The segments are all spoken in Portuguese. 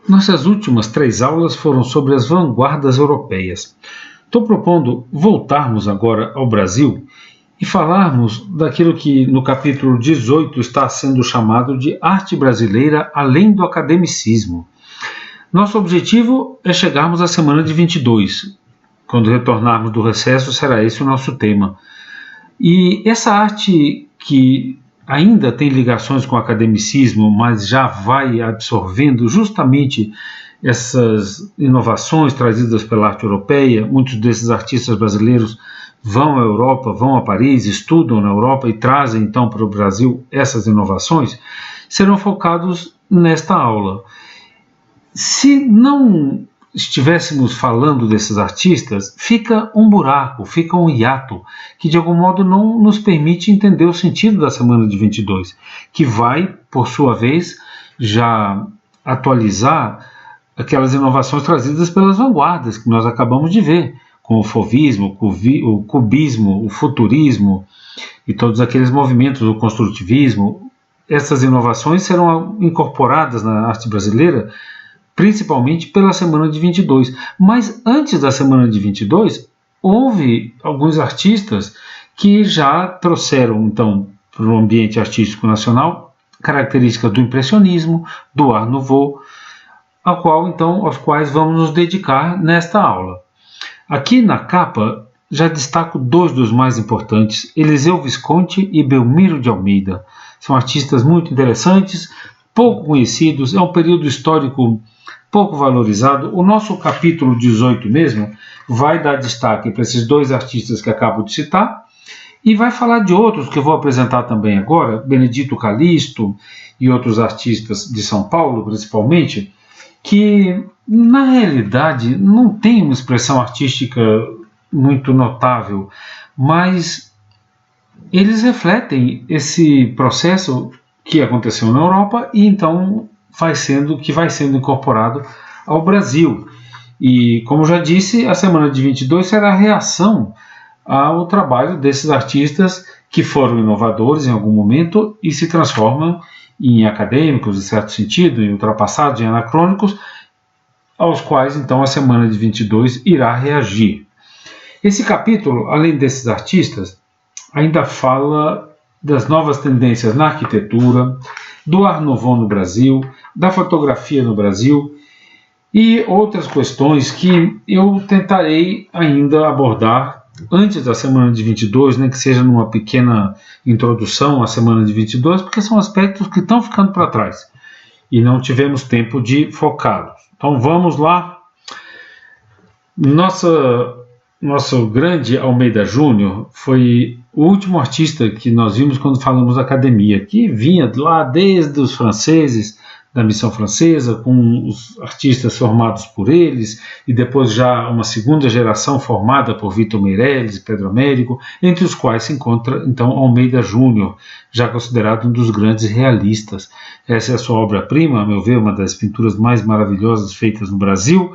Nossas últimas 3 aulas foram sobre as vanguardas europeias. Estou propondo voltarmos agora ao Brasil e falarmos daquilo que no capítulo 18 está sendo chamado de arte brasileira além do academicismo. Nosso objetivo é chegarmos à semana de 22. Quando retornarmos do recesso, será esse o nosso tema. E essa arte que ainda tem ligações com o academicismo, mas já vai absorvendo justamente essas inovações trazidas pela arte europeia. Muitos desses artistas brasileiros vão à Europa, vão a Paris, estudam na Europa e trazem então para o Brasil essas inovações, serão focados nesta aula. Se não estivéssemos falando desses artistas, fica um buraco, fica um hiato, que de algum modo não nos permite entender o sentido da semana de 22, que vai, por sua vez, já atualizar aquelas inovações trazidas pelas vanguardas que nós acabamos de ver, com o fauvismo, o cubismo, o futurismo e todos aqueles movimentos, o construtivismo. Essas inovações serão incorporadas na arte brasileira principalmente pela semana de 22. Mas antes da semana de 22, houve alguns artistas que já trouxeram, então, para o ambiente artístico nacional, características do impressionismo, do Art Nouveau, aos quais vamos nos dedicar nesta aula. Aqui na capa, já destaco 2 dos mais importantes, Eliseu Visconti e Belmiro de Almeida. São artistas muito interessantes, pouco conhecidos, é um período histórico pouco valorizado. O nosso capítulo 18 mesmo vai dar destaque para esses 2 artistas que acabo de citar e vai falar de outros que eu vou apresentar também agora, Benedito Calixto e outros artistas de São Paulo, principalmente, que na realidade não tem uma expressão artística muito notável, mas eles refletem esse processo que aconteceu na Europa e então vai sendo incorporado ao Brasil. E, como já disse, a semana de 22 será a reação ao trabalho desses artistas que foram inovadores em algum momento e se transformam em acadêmicos, em certo sentido, em ultrapassados, em anacrônicos, aos quais então a semana de 22 irá reagir. Esse capítulo, além desses artistas, ainda fala das novas tendências na arquitetura, do Art Nouveau no Brasil, da fotografia no Brasil e outras questões que eu tentarei ainda abordar antes da semana de 22, nem que seja numa pequena introdução à semana de 22, porque são aspectos que estão ficando para trás e não tivemos tempo de focá-los. Então vamos lá. Nosso grande Almeida Júnior foi o último artista que nós vimos quando falamos da academia, que vinha lá desde os franceses, da missão francesa, com os artistas formados por eles, e depois já uma segunda geração formada por Vitor Meirelles e Pedro Américo, entre os quais se encontra então Almeida Júnior, já considerado um dos grandes realistas. Essa é a sua obra-prima, a meu ver, uma das pinturas mais maravilhosas feitas no Brasil.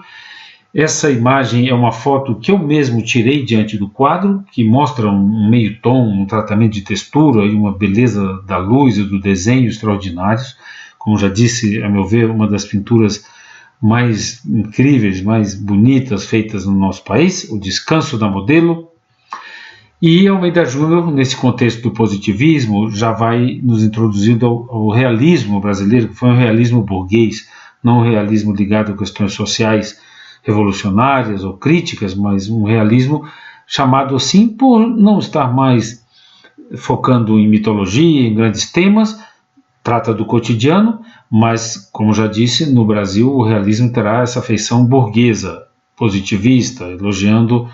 Essa imagem é uma foto que eu mesmo tirei diante do quadro, que mostra um meio tom, um tratamento de textura e uma beleza da luz e do desenho extraordinários. Como já disse, a meu ver, uma das pinturas mais incríveis, mais bonitas feitas no nosso país, O Descanso da Modelo. E Almeida Júnior, nesse contexto do positivismo, já vai nos introduzindo ao realismo brasileiro, que foi um realismo burguês, não um realismo ligado a questões sociais revolucionárias ou críticas, mas um realismo chamado assim por não estar mais focando em mitologia, em grandes temas, trata do cotidiano, mas, como já disse, no Brasil o realismo terá essa feição burguesa, positivista, elogiando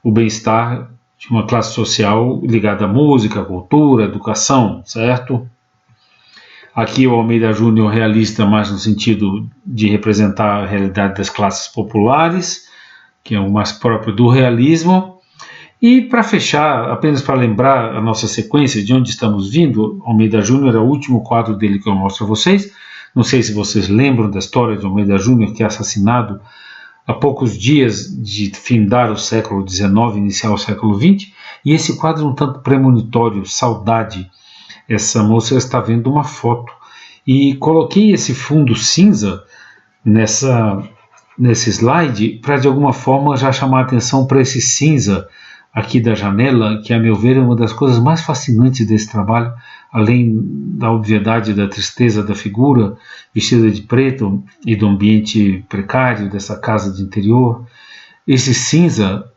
o bem-estar de uma classe social ligada à música, à cultura, à educação, certo? Aqui o Almeida Júnior realista mais no sentido de representar a realidade das classes populares, que é o mais próprio do realismo. E para fechar, apenas para lembrar a nossa sequência de onde estamos vindo, Almeida Júnior é o último quadro dele que eu mostro a vocês. Não sei se vocês lembram da história de Almeida Júnior, que é assassinado há poucos dias de findar o século XIX, iniciar o século XX, e esse quadro é um tanto premonitório, Saudade. Essa moça está vendo uma foto e coloquei esse fundo cinza nesse slide para de alguma forma já chamar a atenção para esse cinza aqui da janela, que a meu ver é uma das coisas mais fascinantes desse trabalho, além da obviedade da tristeza da figura vestida de preto e do ambiente precário dessa casa de interior. Esse cinza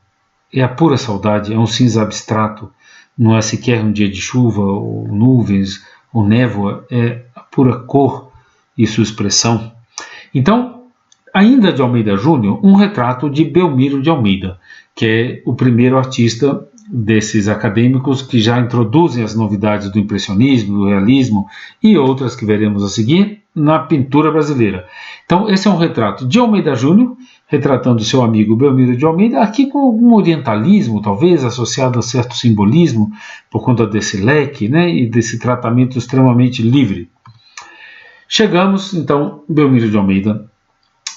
é a pura saudade, é um cinza abstrato, não é sequer um dia de chuva ou nuvens ou névoa, é a pura cor e sua expressão. Então, ainda de Almeida Júnior, um retrato de Belmiro de Almeida, que é o primeiro artista desses acadêmicos que já introduzem as novidades do impressionismo, do realismo e outras que veremos a seguir na pintura brasileira. Então, esse é um retrato de Almeida Júnior, retratando seu amigo Belmiro de Almeida, aqui com algum orientalismo, talvez, associado a certo simbolismo, por conta desse leque, né, e desse tratamento extremamente livre. Chegamos, então, Belmiro de Almeida,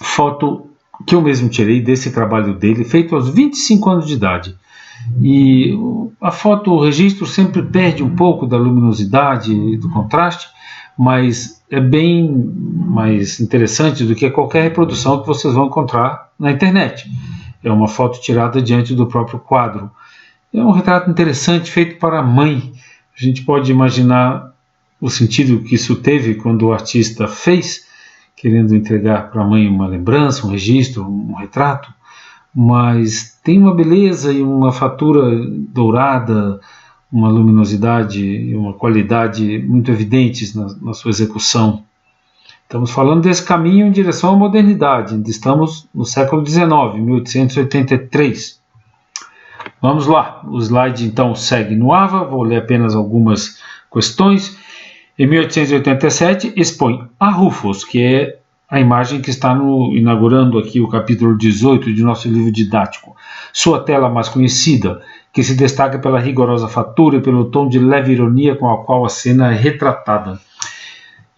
foto que eu mesmo tirei desse trabalho dele, feito aos 25 anos de idade. E a foto, o registro sempre perde um pouco da luminosidade e do contraste, mas é bem mais interessante do que qualquer reprodução que vocês vão encontrar na internet. É uma foto tirada diante do próprio quadro. É um retrato interessante, feito para a mãe. A gente pode imaginar o sentido que isso teve quando o artista fez, querendo entregar para a mãe uma lembrança, um registro, um retrato, mas tem uma beleza e uma fatura dourada, uma luminosidade e uma qualidade muito evidentes na sua execução. Estamos falando desse caminho em direção à modernidade, estamos no século XIX, 1883. Vamos lá, o slide então segue no AVA, vou ler apenas algumas questões. Em 1887, expõe a Rufus, que é a imagem que está inaugurando aqui o capítulo 18 de nosso livro didático. Sua tela mais conhecida, que se destaca pela rigorosa fatura e pelo tom de leve ironia com a qual a cena é retratada.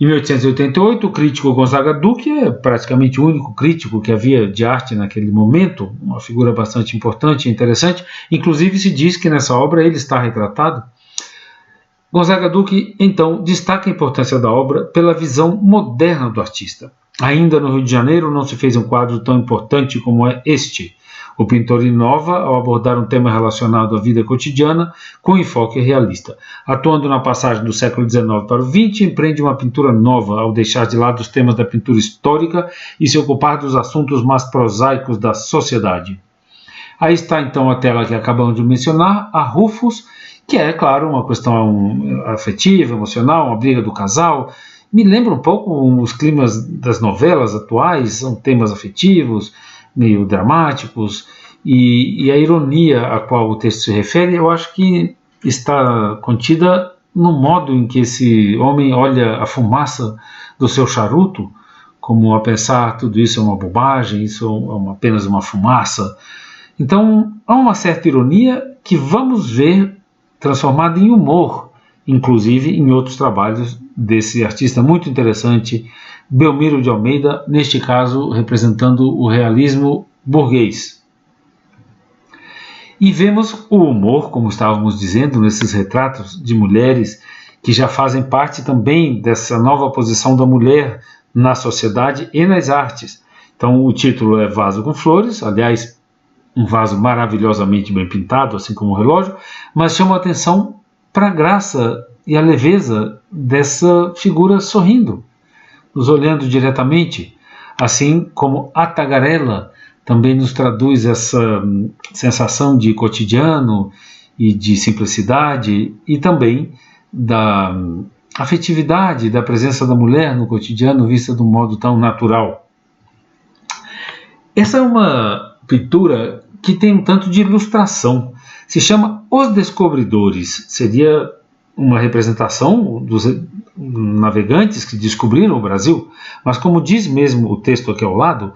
Em 1888, o crítico Gonzaga Duque é praticamente o único crítico que havia de arte naquele momento, uma figura bastante importante e interessante. Inclusive se diz que nessa obra ele está retratado. Gonzaga Duque, então, destaca a importância da obra pela visão moderna do artista. Ainda no Rio de Janeiro não se fez um quadro tão importante como é este. O pintor inova ao abordar um tema relacionado à vida cotidiana com enfoque realista. Atuando na passagem do século XIX para o XX, empreende uma pintura nova ao deixar de lado os temas da pintura histórica e se ocupar dos assuntos mais prosaicos da sociedade. Aí está então a tela que acabamos de mencionar, a Rufus, que é, claro, uma questão afetiva, emocional, uma briga do casal. Me lembra um pouco os climas das novelas atuais, são temas afetivos, meio dramáticos, e a ironia a qual o texto se refere, eu acho que está contida no modo em que esse homem olha a fumaça do seu charuto, como a pensar tudo isso é uma bobagem, isso é apenas uma fumaça. Então, há uma certa ironia que vamos ver transformada em humor, inclusive em outros trabalhos desse artista muito interessante, Belmiro de Almeida, neste caso representando o realismo burguês. E vemos o humor, como estávamos dizendo, nesses retratos de mulheres que já fazem parte também dessa nova posição da mulher na sociedade e nas artes. Então o título é Vaso com Flores, aliás, um vaso maravilhosamente bem pintado, assim como o relógio, mas chama a atenção para a graça e a leveza dessa figura sorrindo, nos olhando diretamente, assim como a tagarela também nos traduz essa sensação de cotidiano e de simplicidade e também da afetividade, da presença da mulher no cotidiano vista de um modo tão natural. Essa é uma pintura que tem um tanto de ilustração. Se chama Os Descobridores. Seria uma representação dos navegantes que descobriram o Brasil, mas como diz mesmo o texto aqui ao lado,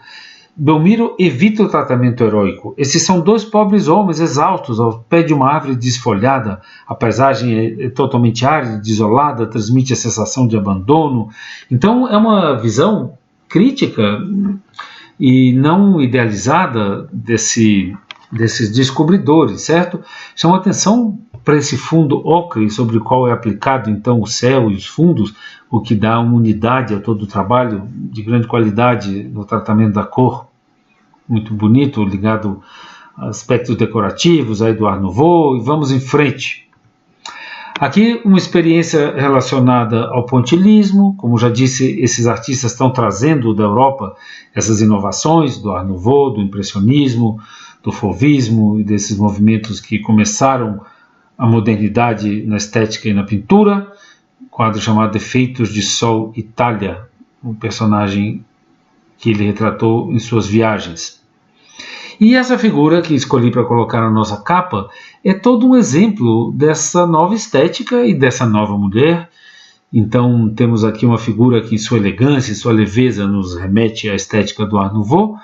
Belmiro evita o tratamento heróico. Esses são dois pobres homens exaustos ao pé de uma árvore desfolhada. A paisagem é totalmente árida, desolada, transmite a sensação de abandono. Então é uma visão crítica e não idealizada desses descobridores, certo? Chama atenção para esse fundo ocre sobre o qual é aplicado então o céu e os fundos, o que dá uma unidade a todo o trabalho de grande qualidade no tratamento da cor, muito bonito, ligado a aspectos decorativos aí do Art Nouveau, e vamos em frente. Aqui uma experiência relacionada ao pontilhismo, como já disse, esses artistas estão trazendo da Europa essas inovações do Art Nouveau, do impressionismo, do fauvismo e desses movimentos que começaram a modernidade na estética e na pintura, quadro chamado Efeitos de Sol Itália, um personagem que ele retratou em suas viagens. E essa figura que escolhi para colocar na nossa capa é todo um exemplo dessa nova estética e dessa nova mulher. Então temos aqui uma figura que em sua elegância e sua leveza nos remete à estética do Art Nouveau,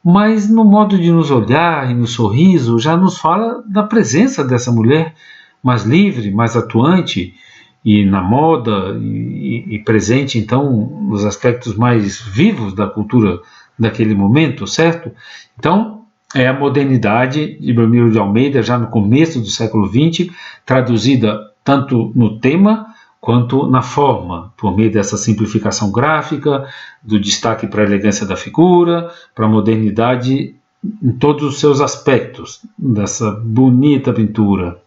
mas no modo de nos olhar e no sorriso já nos fala da presença dessa mulher mais livre, mais atuante e na moda e presente então nos aspectos mais vivos da cultura daquele momento, certo? Então é a modernidade de Belmiro de Almeida já no começo do século XX, traduzida tanto no tema quanto na forma, por meio dessa simplificação gráfica, do destaque para a elegância da figura, para a modernidade em todos os seus aspectos, dessa bonita pintura.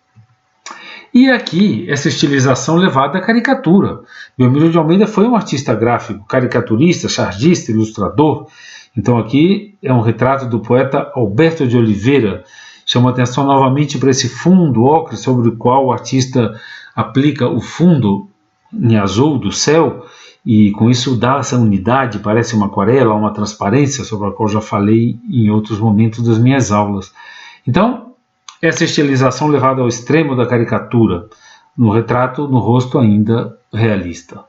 E aqui, essa estilização levada à caricatura. Belmiro de Almeida foi um artista gráfico, caricaturista, chargista, ilustrador. Então aqui é um retrato do poeta Alberto de Oliveira. Chama atenção novamente para esse fundo ocre sobre o qual o artista aplica o fundo em azul do céu e com isso dá essa unidade, parece uma aquarela, uma transparência sobre a qual já falei em outros momentos das minhas aulas. Então, essa estilização levada ao extremo da caricatura, no retrato, no rosto ainda realista.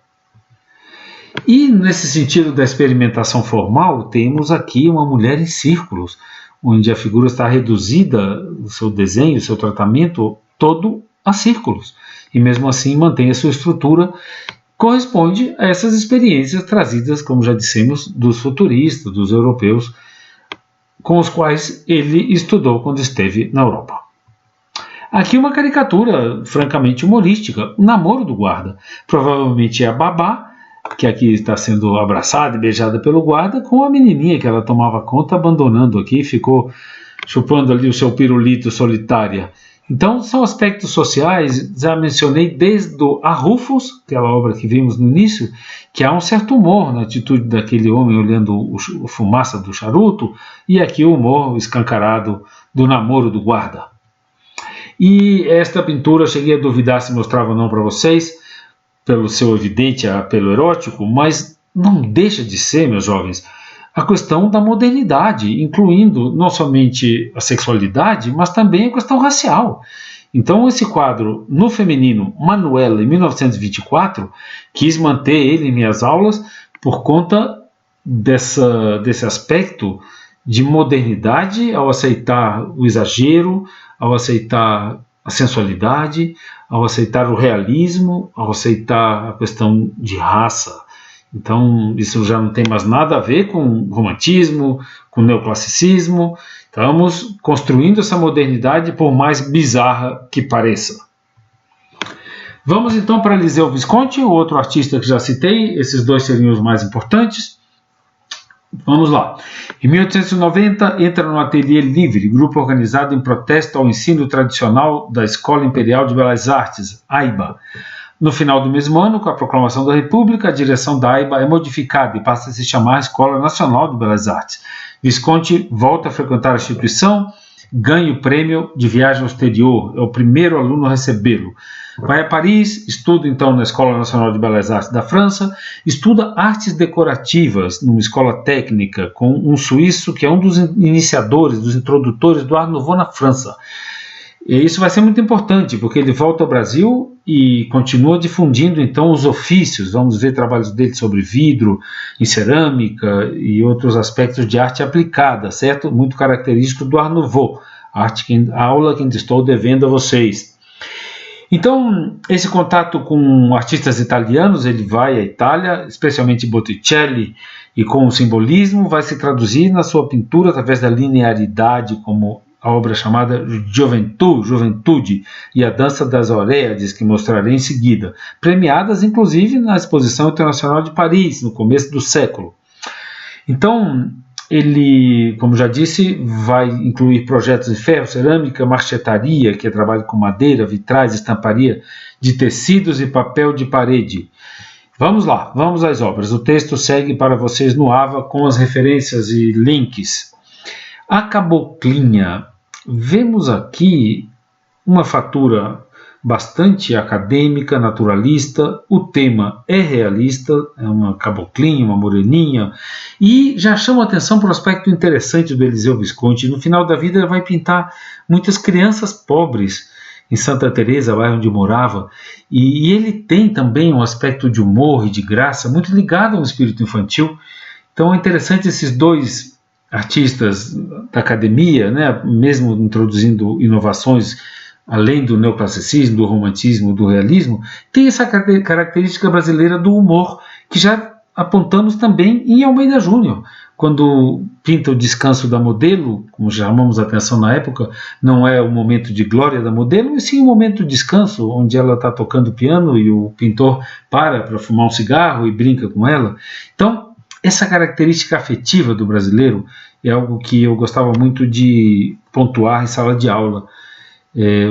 E nesse sentido da experimentação formal, temos aqui uma mulher em círculos, onde a figura está reduzida, o seu desenho, o seu tratamento, todo a círculos. E mesmo assim mantém a sua estrutura, corresponde a essas experiências trazidas, como já dissemos, dos futuristas, dos europeus, com os quais ele estudou quando esteve na Europa. Aqui uma caricatura francamente humorística, o namoro do guarda. Provavelmente é a babá, que aqui está sendo abraçada e beijada pelo guarda, com a menininha que ela tomava conta, abandonando aqui, ficou chupando ali o seu pirulito solitária. Então são aspectos sociais, já mencionei desde o A Rufus, aquela obra que vimos no início, que há um certo humor na atitude daquele homem olhando a fumaça do charuto, e aqui o humor escancarado do namoro do guarda. E esta pintura, cheguei a duvidar se mostrava ou não para vocês, pelo seu evidente apelo erótico, mas não deixa de ser, meus jovens, a questão da modernidade, incluindo não somente a sexualidade, mas também a questão racial. Então esse quadro no feminino, Manuela, em 1924, quis manter ele em minhas aulas por conta desse aspecto de modernidade ao aceitar o exagero, ao aceitar a sensualidade, ao aceitar o realismo, ao aceitar a questão de raça. Então isso já não tem mais nada a ver com romantismo, com neoclassicismo. Estamos construindo essa modernidade por mais bizarra que pareça. Vamos então para Eliseu Visconti, o outro artista que já citei, esses dois seriam os mais importantes. Vamos lá. Em 1890 entra no Ateliê Livre, grupo organizado em protesto ao ensino tradicional da Escola Imperial de Belas Artes, AIBA. No final do mesmo ano, com a proclamação da República, a direção da AIBA é modificada e passa a se chamar Escola Nacional de Belas Artes. Visconti volta a frequentar a instituição, ganha o prêmio de viagem ao exterior, é o primeiro aluno a recebê-lo. Vai a Paris, estuda então na Escola Nacional de Belas Artes da França, estuda artes decorativas numa escola técnica com um suíço que é um dos iniciadores, dos introdutores do Art Nouveau na França. E isso vai ser muito importante, porque ele volta ao Brasil e continua difundindo então os ofícios. Vamos ver trabalhos dele sobre vidro, em cerâmica e outros aspectos de arte aplicada, certo? Muito característico do Art Nouveau, a aula que estou devendo a vocês. Então, esse contato com artistas italianos, ele vai à Itália, especialmente Botticelli, e com o simbolismo vai se traduzir na sua pintura através da linearidade, como a obra chamada Juventude e a Dança das Oréades, que mostrarei em seguida, premiadas inclusive na Exposição Internacional de Paris, no começo do século. Então, ele, como já disse, vai incluir projetos de ferro, cerâmica, marchetaria, que é trabalho com madeira, vitrais, estamparia de tecidos e papel de parede. Vamos lá, vamos às obras. O texto segue para vocês no AVA com as referências e links. A caboclinha. Vemos aqui uma fatura bastante acadêmica, naturalista. O tema é realista, é uma caboclinha, uma moreninha, e já chama a atenção para o aspecto interessante do Eliseu Visconti. No final da vida ele vai pintar muitas crianças pobres em Santa Teresa, bairro onde morava, e ele tem também um aspecto de humor e de graça muito ligado ao espírito infantil. Então é interessante esses dois artistas da academia, né, mesmo introduzindo inovações além do neoclassicismo, do romantismo, do realismo, tem essa característica brasileira do humor, que já apontamos também em Almeida Júnior, quando pinta o descanso da modelo, como chamamos a atenção na época, não é o momento de glória da modelo, e sim o momento de descanso, onde ela está tocando piano e o pintor para fumar um cigarro e brinca com ela. Então, essa característica afetiva do brasileiro é algo que eu gostava muito de pontuar em sala de aula.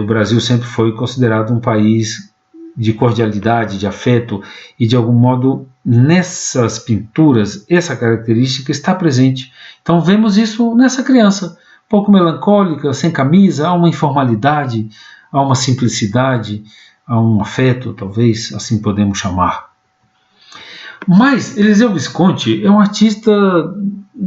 O Brasil sempre foi considerado um país de cordialidade, de afeto, e de algum modo nessas pinturas essa característica está presente. Então vemos isso nessa criança, um pouco melancólica, sem camisa, há uma informalidade, há uma simplicidade, há um afeto, talvez assim podemos chamar. Mas Eliseu Visconti é um artista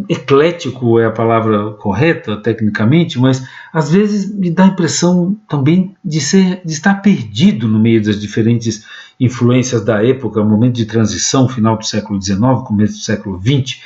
eclético, é a palavra correta tecnicamente, mas às vezes me dá a impressão também de estar perdido no meio das diferentes influências da época, momento de transição, final do século XIX, começo do século XX.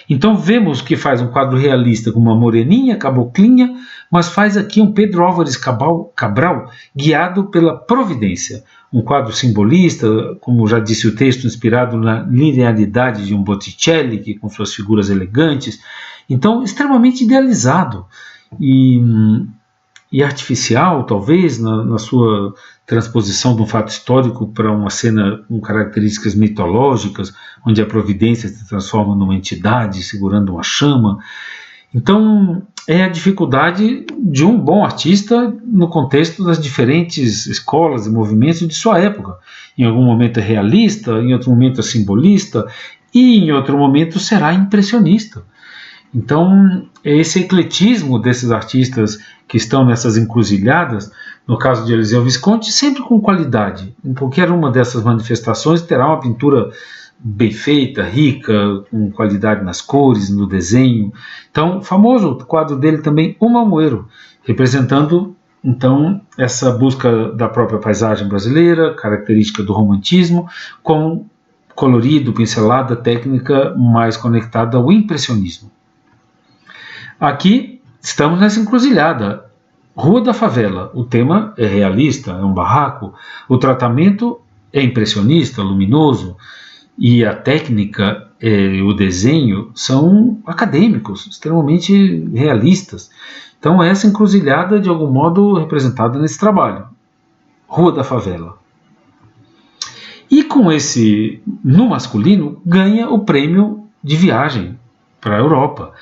Então vemos que faz um quadro realista com uma moreninha, caboclinha, mas faz aqui um Pedro Álvares Cabral guiado pela providência. Um quadro simbolista, como já disse o texto, inspirado na linearidade de um Botticelli, que, com suas figuras elegantes. Então, extremamente idealizado e artificial, talvez, na sua transposição de um fato histórico para uma cena com características mitológicas, onde a providência se transforma numa entidade segurando uma chama. Então, é a dificuldade de um bom artista no contexto das diferentes escolas e movimentos de sua época. Em algum momento é realista, em outro momento é simbolista, e em outro momento será impressionista. Então, é esse ecletismo desses artistas que estão nessas encruzilhadas, no caso de Eliseu Visconti, sempre com qualidade. Em qualquer uma dessas manifestações terá uma pintura bem feita, rica, com qualidade nas cores, no desenho. Então, famoso quadro dele também, O Mamoeiro, representando então essa busca da própria paisagem brasileira, característica do romantismo, com colorido, pincelada, técnica mais conectada ao impressionismo. Aqui estamos nessa encruzilhada. Rua da Favela, o tema é realista, é um barraco, o tratamento é impressionista, luminoso, e a técnica e o desenho são acadêmicos, extremamente realistas. Então essa encruzilhada de algum modo representada nesse trabalho. Rua da Favela. E com esse, no masculino, ganha o prêmio de viagem para a Europa.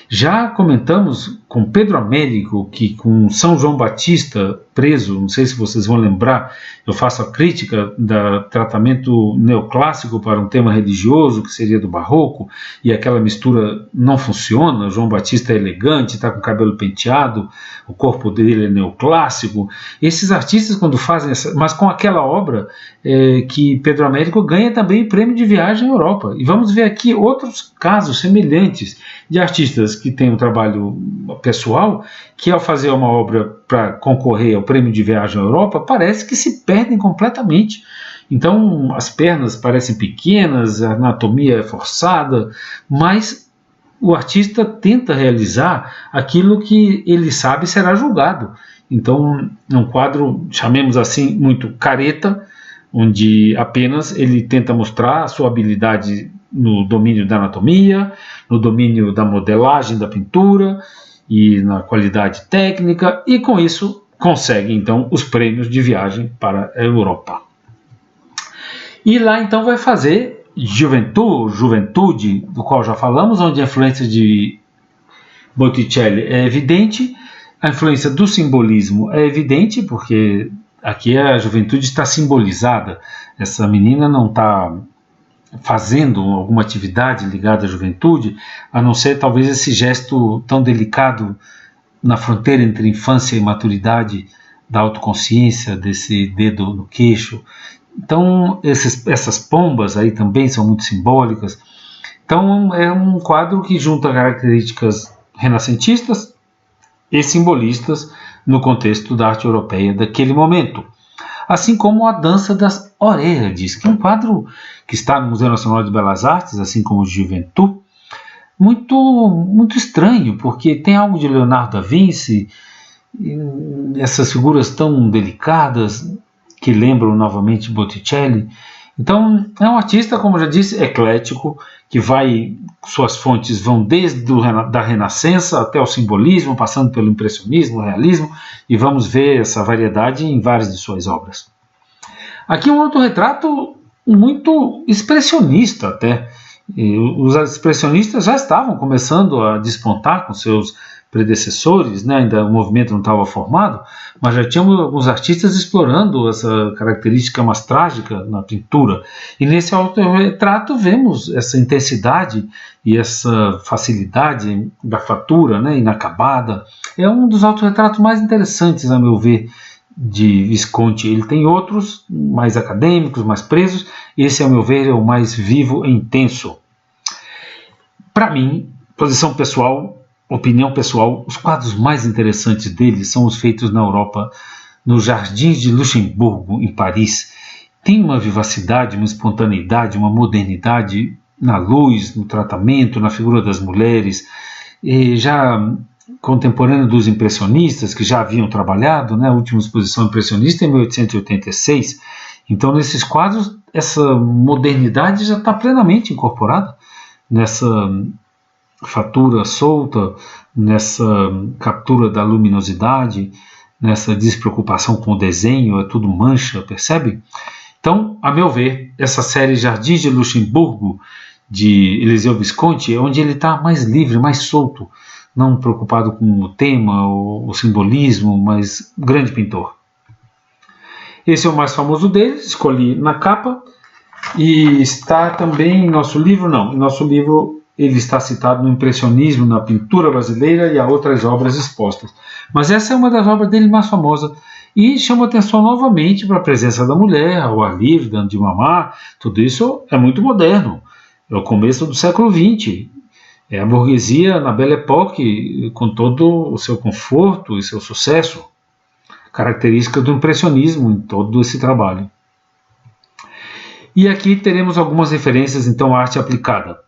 Já comentamos com Pedro Américo que com São João Batista preso, não sei se vocês vão lembrar, eu faço a crítica do tratamento neoclássico para um tema religioso, que seria do barroco, e aquela mistura não funciona. João Batista é elegante, está com o cabelo penteado, o corpo dele é neoclássico. Esses artistas, quando fazem mas com aquela obra que Pedro Américo ganha também o prêmio de viagem à Europa. E vamos ver aqui outros casos semelhantes de artistas que têm um trabalho pessoal, que ao fazer uma obra para concorrer ao prêmio de viagem à Europa, parece que se perdem completamente. Então as pernas parecem pequenas, a anatomia é forçada, mas o artista tenta realizar aquilo que ele sabe será julgado. Então é um quadro, chamemos assim, muito careta, onde apenas ele tenta mostrar a sua habilidade no domínio da anatomia, no domínio da modelagem da pintura, e na qualidade técnica, e com isso consegue então os prêmios de viagem para a Europa. E lá então vai fazer Juventude, do qual já falamos, onde a influência de Botticelli é evidente, a influência do simbolismo é evidente, porque aqui a juventude está simbolizada. Essa menina não está fazendo alguma atividade ligada à juventude, a não ser talvez esse gesto tão delicado na fronteira entre infância e maturidade, da autoconsciência, desse dedo no queixo. Então essas pombas aí também são muito simbólicas. Então é um quadro que junta características renascentistas e simbolistas no contexto da arte europeia daquele momento. Assim como a Dança das Oréades, que é um quadro que está no Museu Nacional de Belas Artes, assim como o Juventude, muito estranho, porque tem algo de Leonardo da Vinci, essas figuras tão delicadas que lembram novamente Botticelli. Então é um artista, como já disse, eclético, que suas fontes vão desde da Renascença até o simbolismo, passando pelo impressionismo, o realismo, e vamos ver essa variedade em várias de suas obras. Aqui um autorretrato muito expressionista até. Os expressionistas já estavam começando a despontar com seus predecessores, né? Ainda o movimento não estava formado, mas já tínhamos alguns artistas explorando essa característica mais trágica na pintura. E nesse autorretrato vemos essa intensidade e essa facilidade da fatura, né? Inacabada. É um dos autorretratos mais interessantes, a meu ver, de Visconti. Ele tem outros mais acadêmicos, mais presos. Esse, a meu ver, é o mais vivo e intenso. Para mim, posição pessoal, opinião pessoal, os quadros mais interessantes dele são os feitos na Europa, nos Jardins de Luxemburgo, em Paris. Tem uma vivacidade, uma espontaneidade, uma modernidade na luz, no tratamento, na figura das mulheres, já contemporâneo dos impressionistas, que já haviam trabalhado, né? A última exposição impressionista em 1886. Então, nesses quadros, essa modernidade já está plenamente incorporada nessa fatura solta, nessa captura da luminosidade, nessa despreocupação com o desenho, é tudo mancha, percebe? Então, a meu ver, essa série Jardins de Luxemburgo, de Eliseu Visconti, é onde ele está mais livre, mais solto, não preocupado com o tema, o simbolismo, mas grande pintor. Esse é o mais famoso deles, escolhi na capa, e está também em nosso livro, não, em nosso livro ele está citado no impressionismo, na pintura brasileira e há outras obras expostas. Mas essa é uma das obras dele mais famosas e chama atenção novamente para a presença da mulher, ao ar livre, dando de mamar. Tudo isso é muito moderno, é o começo do século XX. É a burguesia na Belle Époque, com todo o seu conforto e seu sucesso, característica do impressionismo em todo esse trabalho. E aqui teremos algumas referências então à arte aplicada.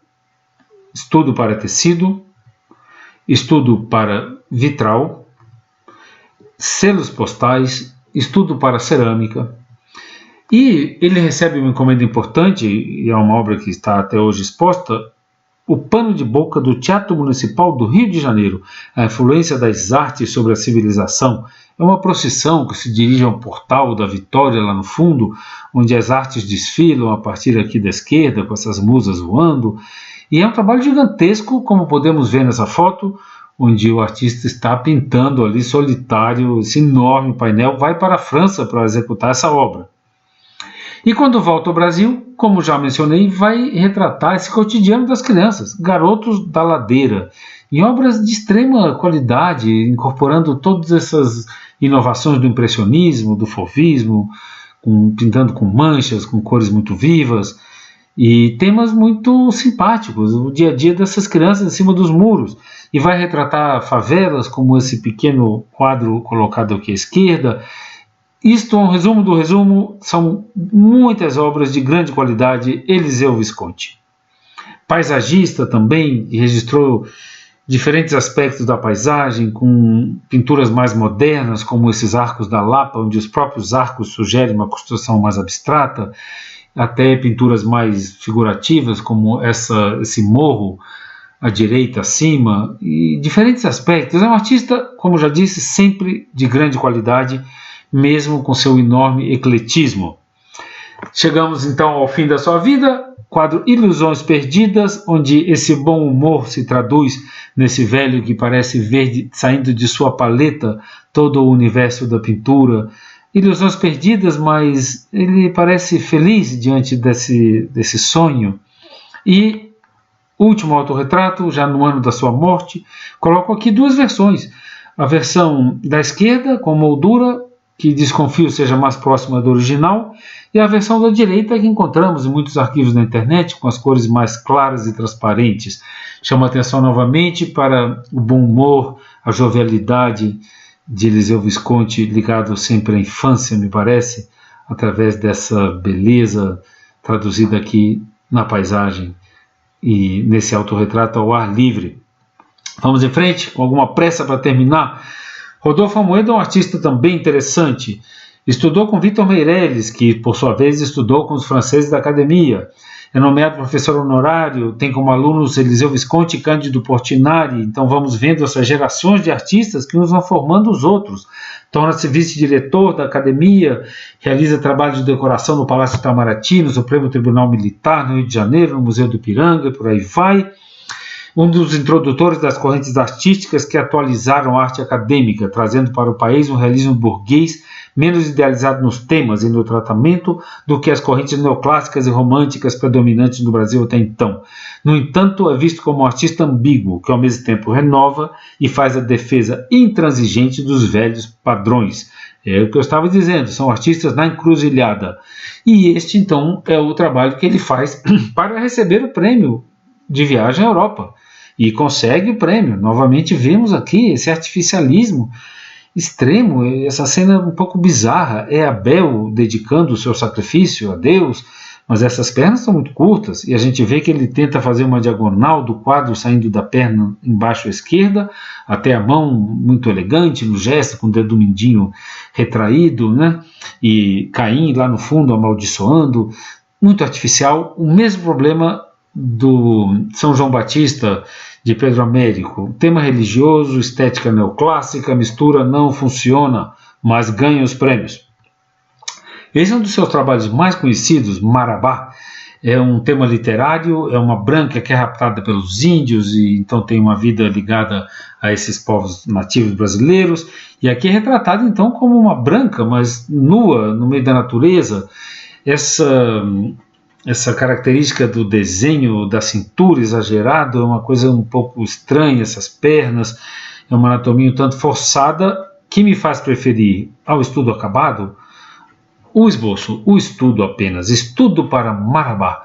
Estudo para tecido, estudo para vitral, selos postais, estudo para cerâmica. E ele recebe uma encomenda importante, e é uma obra que está até hoje exposta, o pano de boca do Teatro Municipal do Rio de Janeiro, a influência das artes sobre a civilização. É uma procissão que se dirige ao Portal da Vitória, lá no fundo, onde as artes desfilam a partir aqui da esquerda, com essas musas voando. E é um trabalho gigantesco, como podemos ver nessa foto, onde o artista está pintando ali solitário, esse enorme painel, vai para a França para executar essa obra. E quando volta ao Brasil, como já mencionei, vai retratar esse cotidiano das crianças, garotos da ladeira, em obras de extrema qualidade, incorporando todas essas inovações do impressionismo, do fauvismo, pintando com manchas, com cores muito vivas, e temas muito simpáticos, o dia a dia dessas crianças em cima dos muros. E vai retratar favelas, como esse pequeno quadro colocado aqui à esquerda. Isto é um resumo do resumo, são muitas obras de grande qualidade, Eliseu Visconti. Paisagista também, registrou diferentes aspectos da paisagem, com pinturas mais modernas, como esses arcos da Lapa, onde os próprios arcos sugerem uma construção mais abstrata, até pinturas mais figurativas, como esse morro à direita, acima, e diferentes aspectos. É um artista, como já disse, sempre de grande qualidade, mesmo com seu enorme ecletismo. Chegamos então ao fim da sua vida, quadro Ilusões Perdidas, onde esse bom humor se traduz nesse velho que parece ver saindo de sua paleta todo o universo da pintura. Ilusões perdidas, mas ele parece feliz diante desse sonho. E último autorretrato, já no ano da sua morte, coloco aqui duas versões. A versão da esquerda, com moldura, que desconfio seja mais próxima do original, e a versão da direita que encontramos em muitos arquivos na internet, com as cores mais claras e transparentes. Chama atenção novamente para o bom humor, a jovialidade de Eliseu Visconti, ligado sempre à infância, me parece, através dessa beleza traduzida aqui na paisagem e nesse autorretrato ao ar livre. Vamos em frente, com alguma pressa para terminar. Rodolfo Amoedo é um artista também interessante. Estudou com Victor Meirelles, que por sua vez estudou com os franceses da academia. É nomeado professor honorário, tem como alunos Eliseu Visconti e Cândido Portinari. Então vamos vendo essas gerações de artistas que nos vão formando os outros. Torna-se vice-diretor da academia, realiza trabalho de decoração no Palácio Itamaraty, no Supremo Tribunal Militar, no Rio de Janeiro, no Museu do Ipiranga, e por aí vai. Um dos introdutores das correntes artísticas que atualizaram a arte acadêmica, trazendo para o país um realismo burguês menos idealizado nos temas e no tratamento do que as correntes neoclássicas e românticas predominantes no Brasil até então. No entanto, é visto como um artista ambíguo, que ao mesmo tempo renova e faz a defesa intransigente dos velhos padrões. É o que eu estava dizendo, são artistas na encruzilhada. E este, então, é o trabalho que ele faz para receber o prêmio de viagem à Europa. E consegue o prêmio. Novamente vemos aqui esse artificialismo extremo, essa cena um pouco bizarra. É Abel dedicando o seu sacrifício a Deus, mas essas pernas são muito curtas, e a gente vê que ele tenta fazer uma diagonal do quadro saindo da perna embaixo à esquerda, até a mão muito elegante, no gesto, com o dedo mindinho retraído, né? E Caim lá no fundo amaldiçoando, muito artificial. O mesmo problema do São João Batista de Pedro Américo. Tema religioso, estética neoclássica, mistura não funciona, mas ganha os prêmios. Esse é um dos seus trabalhos mais conhecidos, Marabá. É um tema literário, é uma branca que é raptada pelos índios e então tem uma vida ligada a esses povos nativos brasileiros. E aqui é retratado então como uma branca, mas nua, no meio da natureza. Essa característica do desenho da cintura exagerado é uma coisa um pouco estranha, essas pernas, é uma anatomia um tanto forçada, que me faz preferir ao estudo acabado o esboço, o estudo apenas, estudo para Marabá.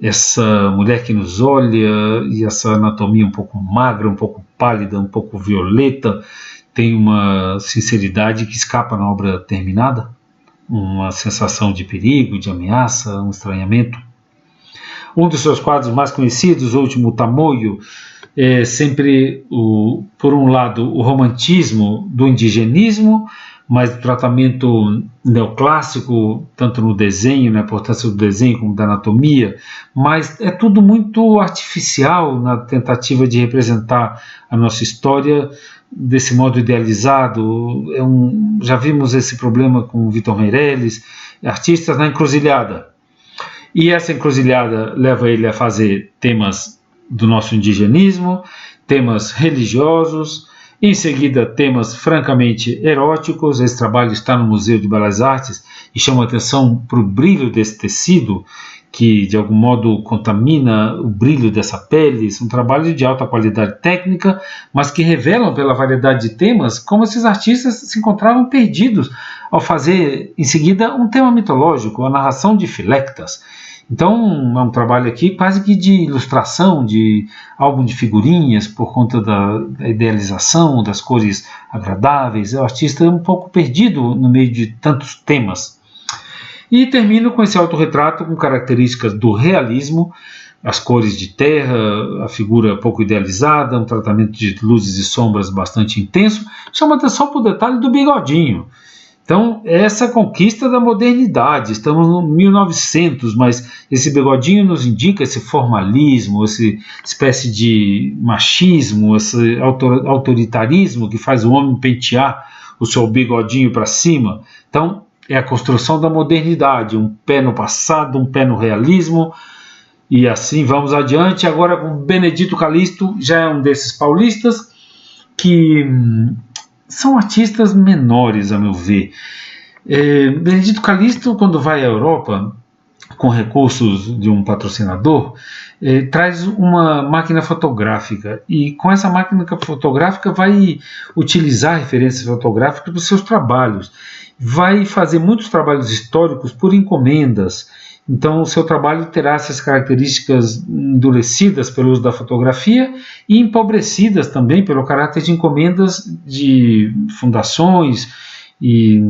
Essa mulher que nos olha e essa anatomia um pouco magra, um pouco pálida, um pouco violeta, tem uma sinceridade que escapa na obra terminada. Uma sensação de perigo, de ameaça, um estranhamento. Um dos seus quadros mais conhecidos, O Último Tamoio, é sempre, por um lado, o romantismo do indigenismo, mas o tratamento neoclássico, tanto no desenho, na importância do desenho como da anatomia, mas é tudo muito artificial na tentativa de representar a nossa história desse modo idealizado. Já vimos esse problema com Victor Meirelles, artistas na encruzilhada. E essa encruzilhada leva ele a fazer temas do nosso indigenismo, temas religiosos, em seguida temas francamente eróticos. Esse trabalho está no Museu de Belas Artes e chama atenção para o brilho desse tecido, que de algum modo contamina o brilho dessa pele. São trabalhos de alta qualidade técnica, mas que revelam pela variedade de temas como esses artistas se encontravam perdidos ao fazer em seguida um tema mitológico, a narração de Filectas. Então é um trabalho aqui quase que de ilustração, de álbum de figurinhas, por conta da idealização, das cores agradáveis. O artista é um pouco perdido no meio de tantos temas. E termino com esse autorretrato com características do realismo, as cores de terra, a figura pouco idealizada, um tratamento de luzes e sombras bastante intenso. Chama atenção para o detalhe do bigodinho, Então, essa conquista da modernidade, estamos no 1900, mas esse bigodinho nos indica esse formalismo, essa espécie de machismo, esse autoritarismo que faz o homem pentear o seu bigodinho para cima. Então, é a construção da modernidade, um pé no passado, um pé no realismo, e assim vamos adiante. Agora com Benedito Calixto, já é um desses paulistas que são artistas menores, a meu ver. Benedito Calixto, quando vai à Europa, com recursos de um patrocinador, traz uma máquina fotográfica, e com essa máquina fotográfica vai utilizar referências fotográficas para os seus trabalhos. Vai fazer muitos trabalhos históricos por encomendas. Então, o seu trabalho terá essas características endurecidas pelo uso da fotografia e empobrecidas também pelo caráter de encomendas de fundações e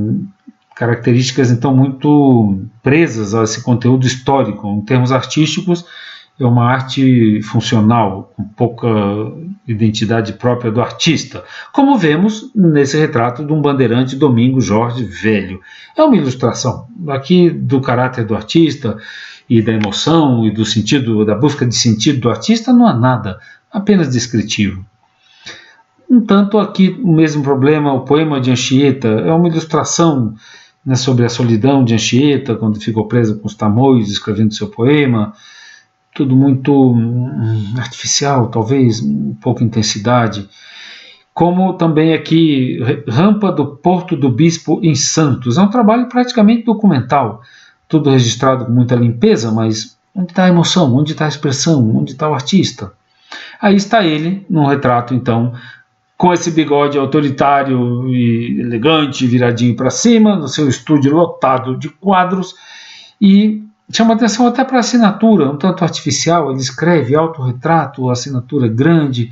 características, então, muito presas a esse conteúdo histórico. Em termos artísticos, é uma arte funcional, com pouca identidade própria do artista, como vemos nesse retrato de um bandeirante Domingos Jorge Velho. É uma ilustração aqui do caráter do artista e da emoção e do sentido, da busca de sentido do artista. Não há nada, apenas descritivo. Entanto, aqui o mesmo problema, o poema de Anchieta é uma ilustração, né, sobre a solidão de Anchieta quando ficou presa com os tamoios escrevendo seu poema. Tudo muito artificial, talvez, pouca intensidade. Como também aqui, Rampa do Porto do Bispo em Santos. É um trabalho praticamente documental, tudo registrado com muita limpeza, mas onde está a emoção, onde está a expressão, onde está o artista? Aí está ele, num retrato, então, com esse bigode autoritário e elegante, viradinho para cima, no seu estúdio lotado de quadros, e chama atenção até para a assinatura, um tanto artificial. Ele escreve autorretrato, assinatura grande,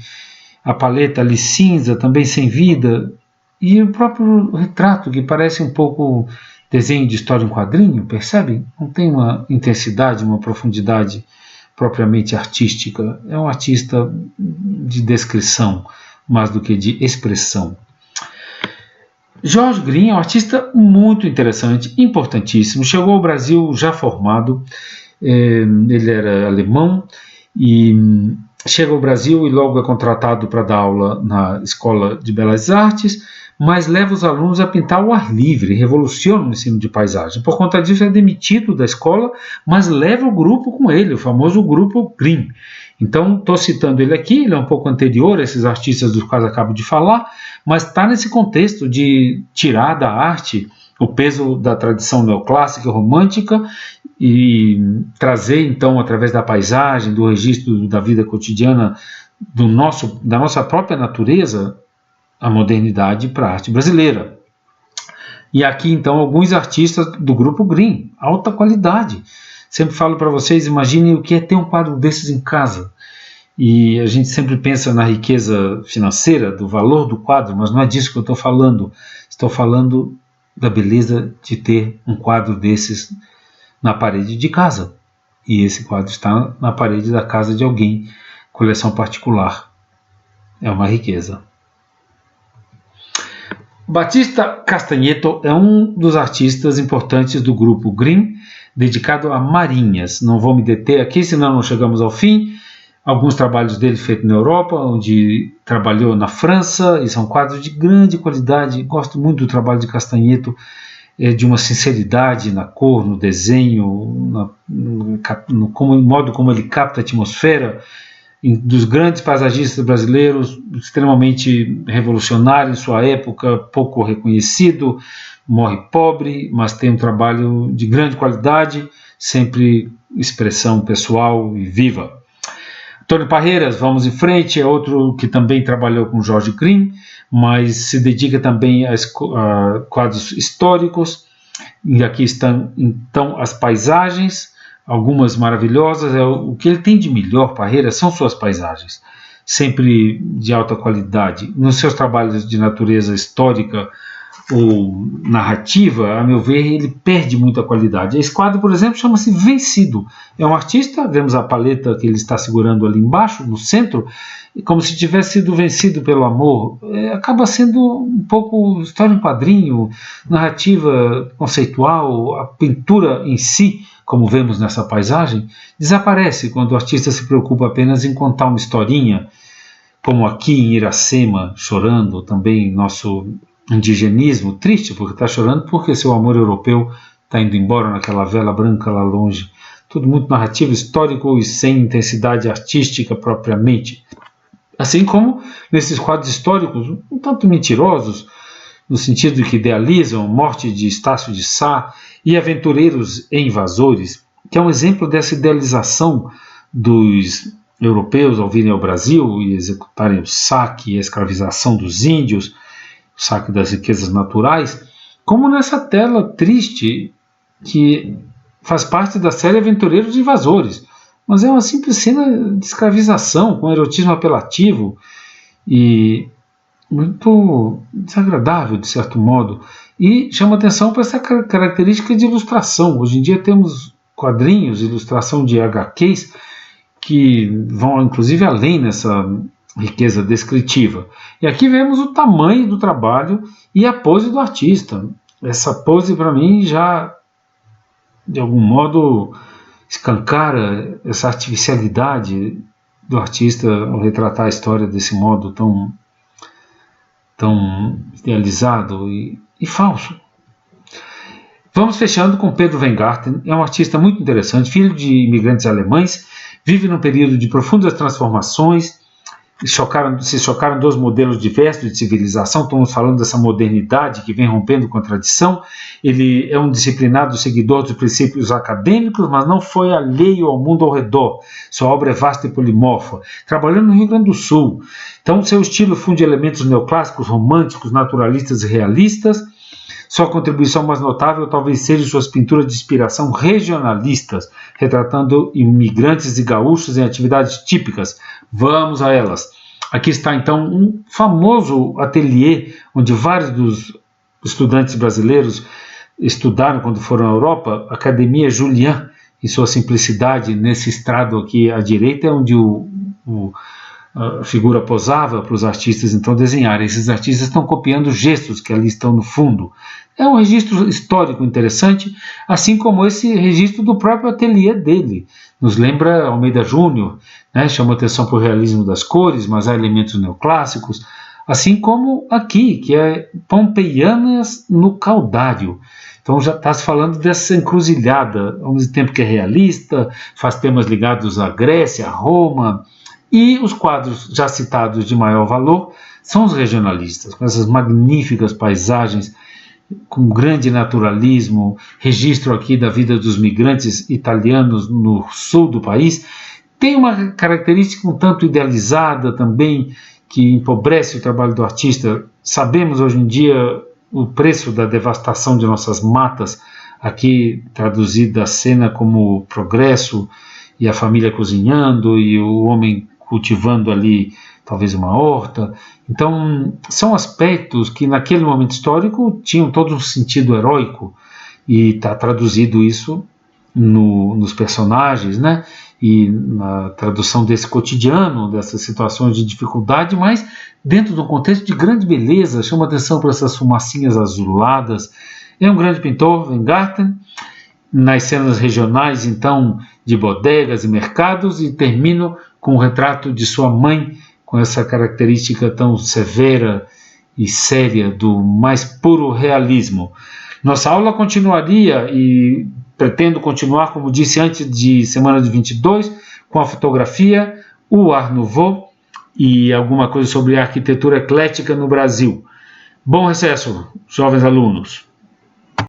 a paleta ali cinza, também sem vida, e o próprio retrato, que parece um pouco desenho de história em quadrinho, percebe? Não tem uma intensidade, uma profundidade propriamente artística. É um artista de descrição, mais do que de expressão. George Green é um artista muito interessante, importantíssimo. Chegou ao Brasil já formado, ele era alemão, e chega ao Brasil e logo é contratado para dar aula na Escola de Belas Artes, mas leva os alunos a pintar ao ar livre, revoluciona o ensino de paisagem. Por conta disso é demitido da escola, mas leva o grupo com ele, o famoso grupo Green. Então, estou citando ele aqui, ele é um pouco anterior a esses artistas dos quais acabo de falar, mas está nesse contexto de tirar da arte o peso da tradição neoclássica e romântica e trazer, então, através da paisagem, do registro da vida cotidiana da nossa própria natureza, a modernidade para a arte brasileira. E aqui, então, alguns artistas do grupo Green, alta qualidade. Sempre falo para vocês, imaginem o que é ter um quadro desses em casa. E a gente sempre pensa na riqueza financeira, do valor do quadro, mas não é disso que eu estou falando. Estou falando da beleza de ter um quadro desses na parede de casa. E esse quadro está na parede da casa de alguém, coleção particular. É uma riqueza. Batista Castanheto é um dos artistas importantes do grupo Green, dedicado a marinhas. Não vou me deter aqui, senão não chegamos ao fim. Alguns trabalhos dele feitos na Europa, onde trabalhou na França, e são quadros de grande qualidade. Gosto muito do trabalho de Castanheto, de uma sinceridade na cor, no desenho, no modo como ele capta a atmosfera, dos grandes paisagistas brasileiros, extremamente revolucionário em sua época, pouco reconhecido, morre pobre, mas tem um trabalho de grande qualidade, sempre expressão pessoal e viva. Antônio Parreiras, vamos em frente, é outro que também trabalhou com George Green, mas se dedica também a quadros históricos, e aqui estão então as paisagens, algumas maravilhosas. O que ele tem de melhor, Parreiras, são suas paisagens, sempre de alta qualidade. Nos seus trabalhos de natureza histórica, ou narrativa, a meu ver, ele perde muita qualidade. Esse quadro, por exemplo, chama-se Vencido. É um artista, vemos a paleta que ele está segurando ali embaixo, no centro, como se tivesse sido vencido pelo amor. Acaba sendo um pouco história em quadrinho, narrativa conceitual, a pintura em si, como vemos nessa paisagem, desaparece quando o artista se preocupa apenas em contar uma historinha, como aqui em Iracema, chorando, também nosso indigenismo, triste, porque está chorando porque seu amor europeu está indo embora naquela vela branca lá longe. Tudo muito narrativo, histórico e sem intensidade artística propriamente. Assim como nesses quadros históricos, um tanto mentirosos, no sentido de que idealizam Morte de Estácio de Sá e Aventureiros e Invasores, que é um exemplo dessa idealização dos europeus ao virem ao Brasil e executarem o saque e a escravização dos índios, o saque das riquezas naturais, como nessa tela triste que faz parte da série Aventureiros e Invasores, mas é uma simples cena de escravização com erotismo apelativo e muito desagradável, de certo modo, e chama atenção para essa característica de ilustração. Hoje em dia temos quadrinhos, ilustração de HQs, que vão inclusive além nessa riqueza descritiva. E aqui vemos o tamanho do trabalho e a pose do artista. Essa pose, para mim, já de algum modo escancara essa artificialidade do artista ao retratar a história desse modo tão idealizado e falso. Vamos fechando com Pedro Weingarten. É um artista muito interessante, filho de imigrantes alemães, vive num período de profundas transformações, se chocaram dois modelos diversos de civilização. Estamos falando dessa modernidade que vem rompendo com a tradição. Ele é um disciplinado seguidor dos princípios acadêmicos, mas não foi alheio ao mundo ao redor. Sua obra é vasta e polimorfa, trabalhando no Rio Grande do Sul. Então, seu estilo funde elementos neoclássicos, românticos, naturalistas e realistas. Sua contribuição mais notável talvez seja suas pinturas de inspiração regionalistas, retratando imigrantes e gaúchos em atividades típicas. Vamos a elas. Aqui está então um famoso ateliê onde vários dos estudantes brasileiros estudaram quando foram à Europa, Academia Julian, em sua simplicidade, nesse estrado aqui à direita, é onde a figura posava para os artistas então desenharem. Esses artistas estão copiando gestos que ali estão no fundo. É um registro histórico interessante, assim como esse registro do próprio ateliê dele. Nos lembra Almeida Júnior, né? Chama atenção para o realismo das cores, mas há elementos neoclássicos, assim como aqui, que é Pompeianas no Caldário. Então já está se falando dessa encruzilhada, ao mesmo tempo que é realista, faz temas ligados à Grécia, a Roma. E os quadros já citados de maior valor são os regionalistas, com essas magníficas paisagens, com grande naturalismo, registro aqui da vida dos migrantes italianos no sul do país. Tem uma característica um tanto idealizada também, que empobrece o trabalho do artista. Sabemos hoje em dia o preço da devastação de nossas matas, aqui traduzida a cena como progresso, e a família cozinhando, e o homem cultivando ali talvez uma horta. Então são aspectos que naquele momento histórico tinham todo um sentido heróico, e está traduzido isso nos personagens, né? E na tradução desse cotidiano, dessas situações de dificuldade, mas dentro de um contexto de grande beleza. Chama atenção para essas fumacinhas azuladas. É um grande pintor, Weingarten, nas cenas regionais, então, de bodegas e mercados, e termino com o retrato de sua mãe, com essa característica tão severa e séria do mais puro realismo. Nossa aula continuaria, e pretendo continuar, como disse antes, de semana de 22, com a fotografia, o Art Nouveau e alguma coisa sobre a arquitetura eclética no Brasil. Bom recesso, jovens alunos!